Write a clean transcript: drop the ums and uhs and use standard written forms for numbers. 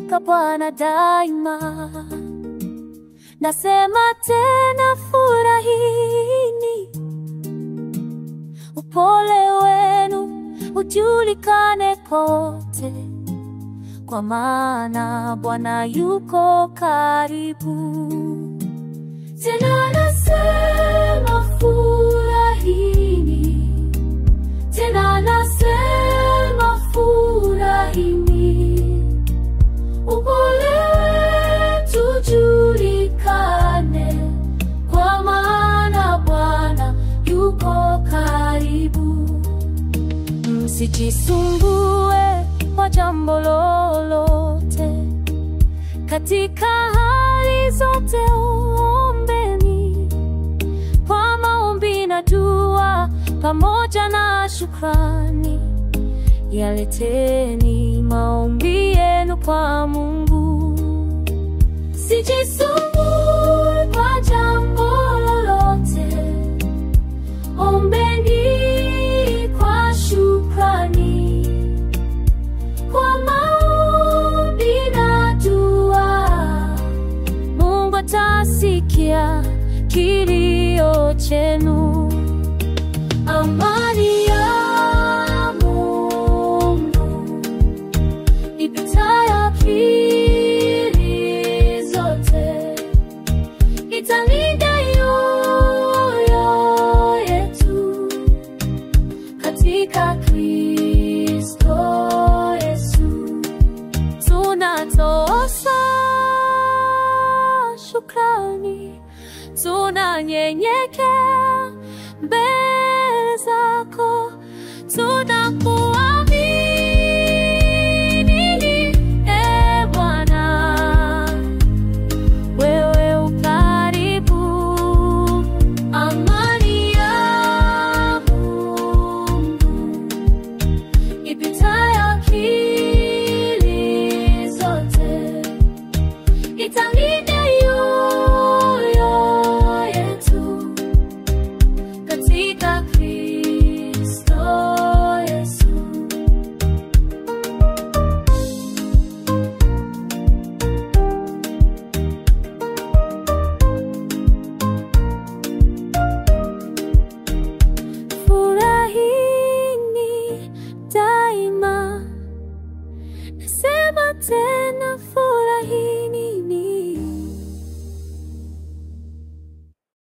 katika Bwana daima. Nasema tena, furahini, upole wenu ujulikane kote, kwa maana Bwana yuko karibu. Tena nasema furahini, tena nasema furahini, upole wetu ujulikane, kwa maana Bwana yuko karibu. Msijisumbue kwa jambo lolote, katika hali zote ombeni kwa maombi na dua pamoja na shukrani. Yaleteni maombi yenu kwa Mungu. Msijisumbue kwa jambo lolote, ombeni kwa shukrani, kwa maombi na dua. Mungu atasikia kilio chenu. Amani ya Mungu ipitayo akili zote italinda mioyo yetu katika Kristo Yesu. Tunatoa shukrani, tunanyenyekea mbele zako, tunakuamini, Bwana, wewe ukaribu. Amani ya Mungu ipitayo akili zote italinda mioyo yetu katika Kristo Yesu. Furahini daima, nasema tena furahini.